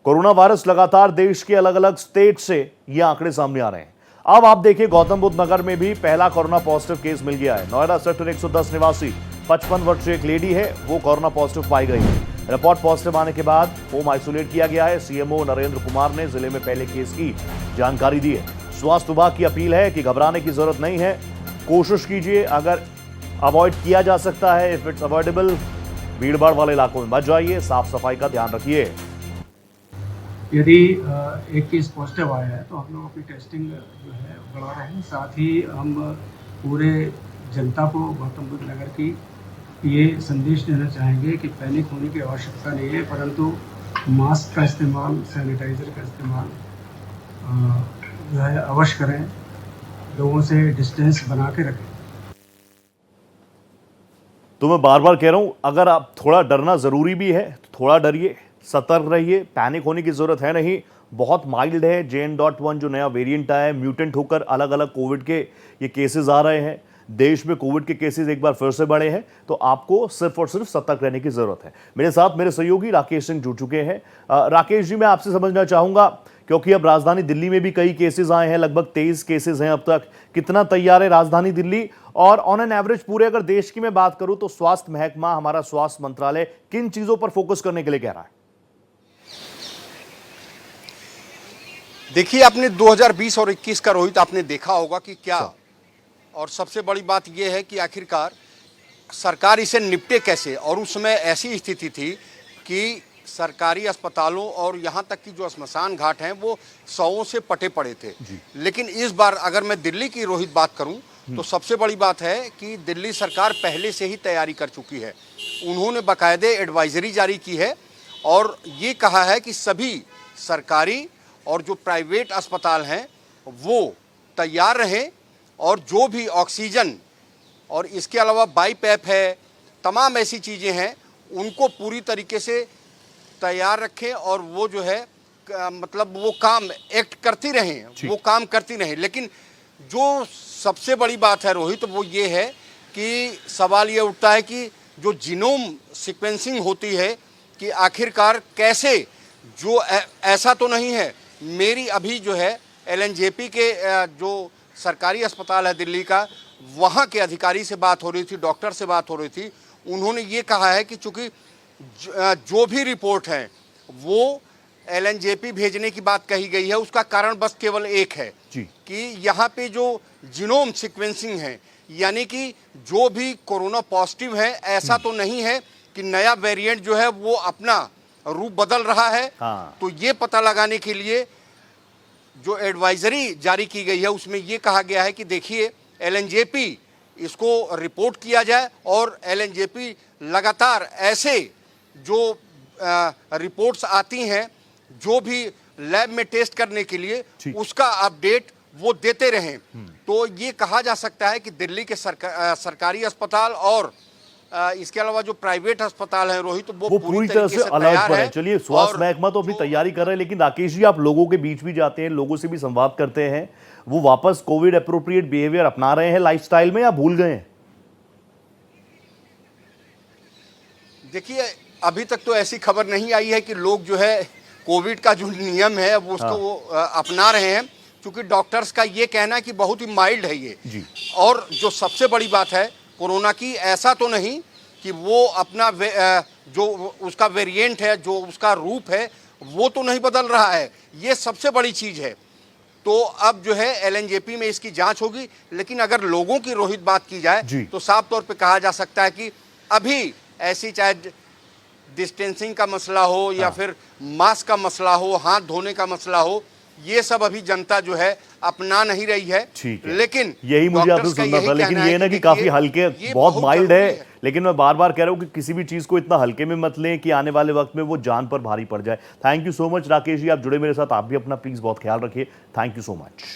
Corona virus लगातार देश के अलग अलग स्टेट से ये आंकड़े सामने आ रहे हैं। अब आप देखिए, गौतम बुद्ध नगर में भी पहला कोरोना पॉजिटिव केस मिल गया है। नोएडा सेक्टर 110 निवासी 55 वर्षीय एक लेडी है, वो कोरोना पॉजिटिव पाई गई है। रिपोर्ट पॉजिटिव आने के बाद होम आइसोलेट किया गया है। सीएमओ नरेंद्र कुमार ने जिले में पहले केस की जानकारी दी है। स्वास्थ्य विभाग की अपील है कि घबराने की जरूरत नहीं है, कोशिश कीजिए, अगर अवॉइड किया जा सकता है, इफ इट्स अवॉइडेबल, भीड़भाड़ वाले इलाकों में मत जाइए, साफ सफाई का ध्यान रखिए। यदि एक केस पॉजिटिव आया है तो हम लोग अपनी टेस्टिंग जो है बढ़ा रहे हैं। साथ ही हम पूरे जनता को गौतम बुद्ध नगर की ये संदेश देना चाहेंगे कि पैनिक होने की आवश्यकता नहीं है, परंतु मास्क का इस्तेमाल, सैनिटाइज़र का इस्तेमाल जो है अवश्य करें, लोगों से डिस्टेंस बना के रखें। तो मैं बार बार कह रहा हूं, अगर आप थोड़ा डरना जरूरी भी है तो थोड़ा डरिए, सतर्क रहिए, पैनिक होने की जरूरत है नहीं। बहुत माइल्ड है। JN.1 जो नया वेरिएंट आया है, म्यूटेंट होकर अलग अलग कोविड के ये केसेस आ रहे हैं। देश में कोविड के केसेस एक बार फिर से बढ़े हैं, तो आपको सिर्फ और सिर्फ सतर्क रहने की जरूरत है। मेरे साथ मेरे सहयोगी राकेश सिंह जुड़ चुके हैं। राकेश जी, मैं आपसे समझना चाहूंगा, क्योंकि अब राजधानी दिल्ली में भी कई केसेस आए हैं, लगभग 23 केसेस हैं अब तक। कितना तैयार है राजधानी दिल्ली? और ऑन एन एवरेज पूरे अगर देश की मैं बात करूं तो स्वास्थ्य महकमा, हमारा स्वास्थ्य मंत्रालय किन चीजों पर फोकस करने के लिए कह रहा है? देखिए, आपने 2020 और 21 का रोहित आपने देखा होगा कि क्या, और सबसे बड़ी बात यह है कि आखिरकार सरकार इसे निपटे कैसे। और उस समय ऐसी स्थिति थी कि सरकारी अस्पतालों और यहाँ तक कि जो श्मशान घाट हैं वो 100 से पटे पड़े थे। लेकिन इस बार अगर मैं दिल्ली की रोहित बात करूं तो सबसे बड़ी बात है कि दिल्ली सरकार पहले से ही तैयारी कर चुकी है। उन्होंने बाकायदे एडवाइजरी जारी की है और ये कहा है कि सभी सरकारी और जो प्राइवेट अस्पताल हैं वो तैयार रहें, और जो भी ऑक्सीजन और इसके अलावा बाईपैप है, तमाम ऐसी चीज़ें हैं, उनको पूरी तरीके से तैयार रखें और वो जो है मतलब वो काम एक्ट करती रहें, वो काम करती रहें। लेकिन जो सबसे बड़ी बात है रोहित, वो ये है कि सवाल ये उठता है कि जो जीनोम सीक्वेंसिंग होती है कि आखिरकार कैसे, जो ऐसा तो नहीं है। मेरी अभी जो है LNJP के जो सरकारी अस्पताल है दिल्ली का, वहाँ के अधिकारी से बात हो रही थी, डॉक्टर से बात हो रही थी। उन्होंने ये कहा है कि चूँकि जो भी रिपोर्ट है वो LNJP भेजने की बात कही गई है, उसका कारण बस केवल एक है कि यहाँ पे जो जीनोम सीक्वेंसिंग है, यानी कि जो भी कोरोना पॉजिटिव है, ऐसा तो नहीं है कि नया वेरिएंट जो है वो अपना रूप बदल रहा है। तो ये पता लगाने के लिए जो एडवाइजरी जारी की गई है उसमें ये कहा गया है कि देखिए, LNJP इसको रिपोर्ट किया जाए और LNJP लगातार ऐसे जो रिपोर्ट्स आती हैं, जो भी लैब में टेस्ट करने के लिए, उसका अपडेट वो देते रहें। तो ये कहा जा सकता है कि दिल्ली के सरकारी अस्पताल और इसके अलावा जो प्राइवेट अस्पताल है रोहित, वो पूरी तरह से अलर्ट पर है। चलिए, स्वास्थ्य महकमा तो अपनी तैयारी कर रहे हैं, लेकिन राकेश जी, आप लोगों के बीच भी जाते हैं, लोगों से भी संवाद करते हैं, वो वापस कोविड एप्रोप्रिएट बिहेवियर अपना रहे हैं लाइफस्टाइल में, या भूल गए हैं? देखिए, अभी तक तो ऐसी खबर नहीं आई है कि लोग जो है कोविड का जो नियम है वो उसको वो अपना रहे हैं, क्योंकि डॉक्टर्स का ये कहना है कि बहुत ही माइल्ड है ये और जो सबसे बड़ी बात है कोरोना की, ऐसा तो नहीं कि वो अपना जो उसका वेरिएंट है, जो उसका रूप है, वो तो नहीं बदल रहा है। ये सबसे बड़ी चीज़ है। तो अब जो है LNJP में इसकी जांच होगी। लेकिन अगर लोगों की रोहित बात की जाए तो साफ तौर पे कहा जा सकता है कि अभी ऐसी, चाहे डिस्टेंसिंग का मसला हो या फिर मास्क का मसला हो, हाथ धोने का मसला हो, ये सब अभी जनता जो है अपना नहीं रही है। लेकिन यही मुझे आपसे सुनना था, लेकिन ये ना कि काफी हल्के, बहुत माइल्ड है। लेकिन मैं बार बार कह रहा हूं कि किसी भी चीज को इतना हल्के में मत लें कि आने वाले वक्त में वो जान पर भारी पड़ जाए। Thank you so much Rakesh ji, आप जुड़े मेरे साथ। आप भी अपना प्लीज बहुत ख्याल रखिए। Thank you so much.